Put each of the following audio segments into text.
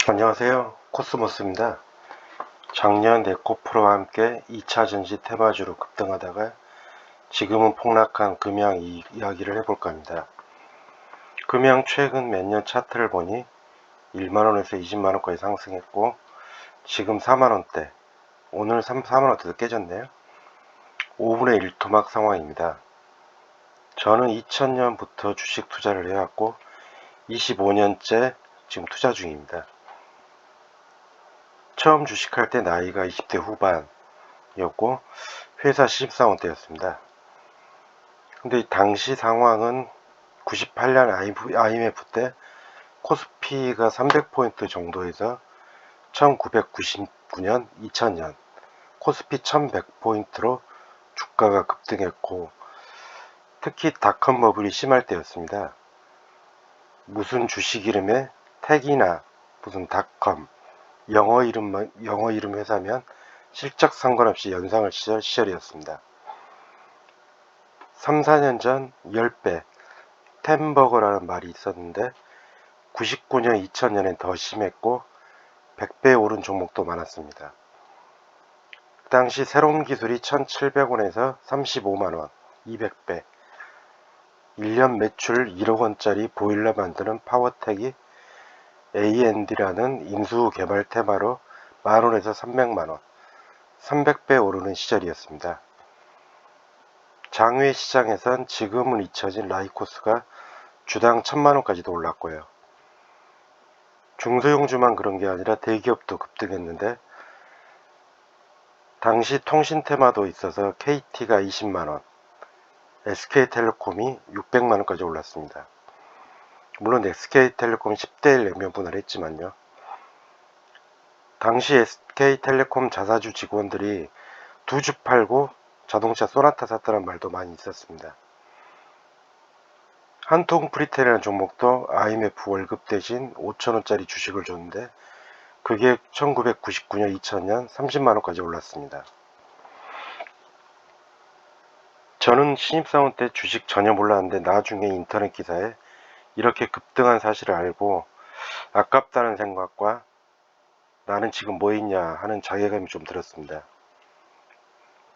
안녕하세요, 코스모스입니다. 작년 네코프로와 함께 2차 전지 테마주로 급등하다가 지금은 폭락한 금양 이야기를 해볼까 합니다. 금양 최근 몇 년 차트를 보니 1만원에서 20만원까지 상승했고 지금 4만원대, 오늘 4만원대도 깨졌네요. 5분의 1 토막 상황입니다. 저는 2000년부터 주식 투자를 해왔고 25년째 지금 투자 중입니다. 처음 주식할 때 나이가 20대 후반이었고 회사 신입사원 때였습니다. 근데 당시 상황은 98년 IMF 때 코스피가 300포인트 정도에서 1999년, 2000년 코스피 1100포인트로 주가가 급등했고 특히 닷컴 버블이 심할 때였습니다. 무슨 주식 이름에 택이나 무슨 닷컴 영어 이름 회사면 실적 상관없이 연상을 시절이었습니다. 3, 4년 전 10배 템버거라는 말이 있었는데 99년, 2000년엔 더 심했고 100배 오른 종목도 많았습니다. 그 당시 새로운 기술이 1700원에서 35만원, 200배 1년 매출 1억원짜리 보일러 만드는 파워텍이 AND라는 인수 개발 테마로 만원에서 300만원, 300배 오르는 시절이었습니다. 장외 시장에선 지금은 잊혀진 라이코스가 주당 1000만원까지도 올랐고요. 중소형주만 그런 게 아니라 대기업도 급등했는데 당시 통신 테마도 있어서 KT가 20만원, SK텔레콤이 600만원까지 올랐습니다. 물론 SK텔레콤이 10대1 액면분할 했지만요. 당시 SK텔레콤 자사주 직원들이 두 주 팔고 자동차 소나타 샀다는 말도 많이 있었습니다. 한통 프리테라는 종목도 IMF 월급 대신 5천원짜리 주식을 줬는데 그게 1999년, 2000년 30만원까지 올랐습니다. 저는 신입사원 때 주식 전혀 몰랐는데 나중에 인터넷 기사에 이렇게 급등한 사실을 알고 아깝다는 생각과 나는 지금 뭐 했냐 하는 자괴감이 좀 들었습니다.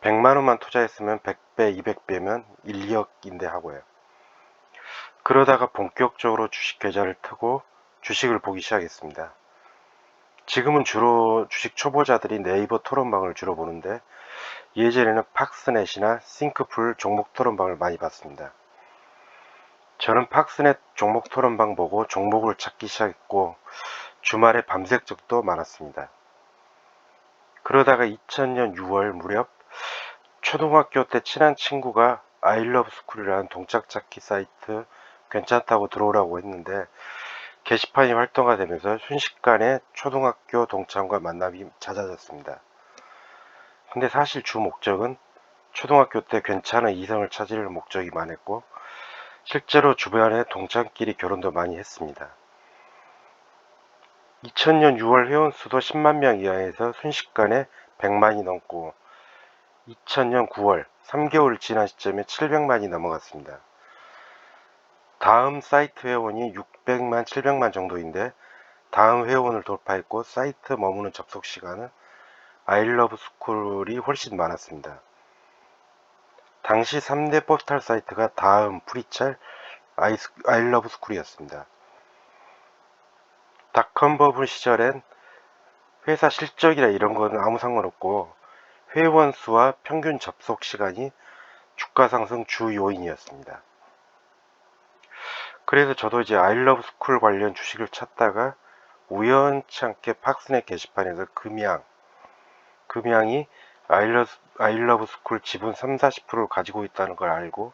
100만원만 투자했으면 100배, 200배면 1, 2억인데 하고요. 그러다가 본격적으로 주식 계좌를 트고 주식을 보기 시작했습니다. 지금은 주로 주식 초보자들이 네이버 토론방을 주로 보는데 예전에는 팍스넷이나 싱크풀 종목 토론방을 많이 봤습니다. 저는 팍스넷 종목 토론방 보고 종목을 찾기 시작했고 주말에 밤샐 적도 많았습니다. 그러다가 2000년 6월 무렵 초등학교 때 친한 친구가 아이러브스쿨이라는 동작 찾기 사이트 괜찮다고 들어오라고 했는데 게시판이 활성화되면서 순식간에 초등학교 동창과 만남이 잦아졌습니다. 근데 사실 주 목적은 초등학교 때 괜찮은 이성을 찾을 목적이만 했고 실제로 주변에 동창끼리 결혼도 많이 했습니다. 2000년 6월 회원수도 10만 명 이하에서 순식간에 100만이 넘고 2000년 9월 3개월 지난 시점에 700만이 넘어갔습니다. 다음 사이트 회원이 600만, 700만 정도인데 다음 회원을 돌파했고 사이트 머무는 접속 시간은 아이러브스쿨이 훨씬 많았습니다. 당시 3대 포털 사이트가 다음, 프리첼, 아이러브스쿨이었습니다. 닷컴 버블 시절엔 회사 실적이나 이런 거는 아무 상관없고 회원 수와 평균 접속 시간이 주가 상승 주 요인이었습니다. 그래서 저도 이제 아이러브스쿨 관련 주식을 찾다가 우연치 않게 팍스넷 게시판에서 금양이 아이러브스쿨 지분 3, 40%를 가지고 있다는 걸 알고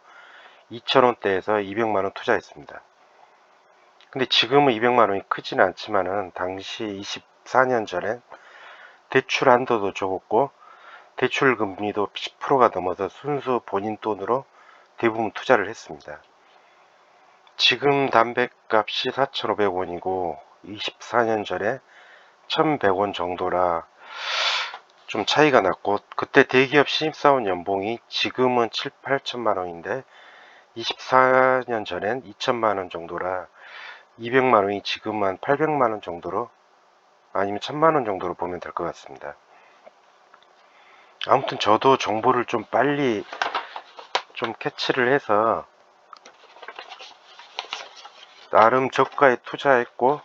2,000원대에서 200만원 투자했습니다. 근데 지금은 200만원이 크진 않지만은 당시 24년 전엔 대출 한도도 적었고 대출 금리도 10%가 넘어서 순수 본인 돈으로 대부분 투자를 했습니다. 지금 담배값이 4,500원이고 24년 전에 1,100원 정도라 좀 차이가 났고 그때 대기업 신입사원 연봉이 지금은 7, 8천만 원인데 24년 전엔 2천만 원 정도라 200만 원이 지금 한 800만 원 정도로 아니면 1000만원 정도로 보면 될 것 같습니다. 아무튼 저도 정보를 좀 빨리 좀 캐치를 해서 나름 저가에 투자했고,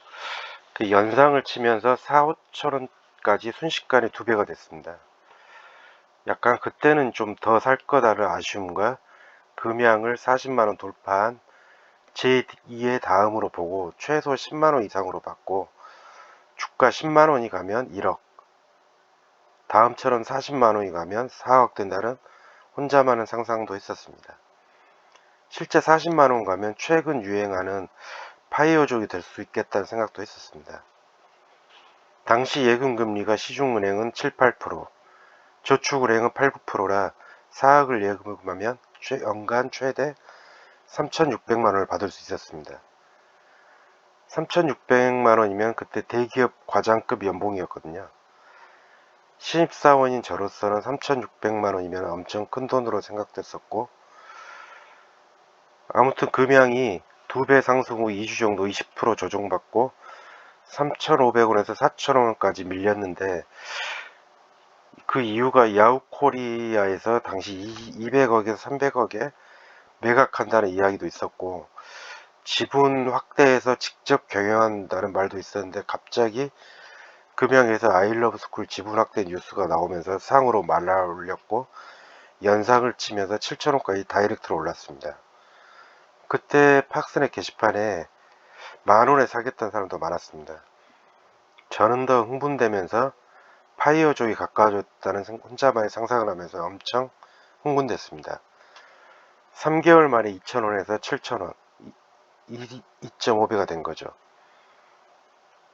그 연상을 치면서 4, 5천원까지 순식간에 2배가 됐습니다. 약간 그때는 좀 더 살 거다를 아쉬움과 금양을 40만원 돌파한 제2의 다음으로 보고 최소 10만원 이상으로 받고, 주가 10만원이 가면 1억, 다음처럼 40만원이 가면 4억 된다는 혼자만은 상상도 했었습니다. 실제 40만원 가면 최근 유행하는 파이어족이 될 수 있겠다는 생각도 했었습니다. 당시 예금금리가 시중은행은 7, 8%, 저축은행은 8, 9%라 4억을 예금하면 연간 최대 3,600만원을 받을 수 있었습니다. 3,600만원이면 그때 대기업 과장급 연봉이었거든요. 신입사원인 저로서는 3,600만원이면 엄청 큰 돈으로 생각됐었고, 아무튼 금양이 2배 상승 후 2주 정도 20% 조정받고 3,500원에서 4,000원까지 밀렸는데, 그 이유가 야후코리아에서 당시 200억에서 300억에 매각한다는 이야기도 있었고, 지분 확대해서 직접 경영한다는 말도 있었는데, 갑자기 금양에서 아이러브스쿨 지분 확대 뉴스가 나오면서 상으로 말라올렸고 연상을 치면서 7,000원까지 다이렉트로 올랐습니다. 그때 팍스넷 게시판에 만원에 사겠다는 사람도 많았습니다. 저는 더 흥분되면서 파이어족이 가까워졌다는 혼자만의 상상을 하면서 엄청 흥분됐습니다. 3개월 만에 2,000원에서 7,000원, 2.5배가 된 거죠.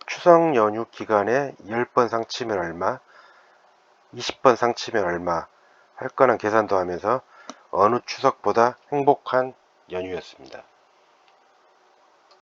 추석 연휴 기간에 10번 상치면 얼마, 20번 상치면 얼마 할 거란 계산도 하면서 어느 추석보다 행복한 연휴였습니다.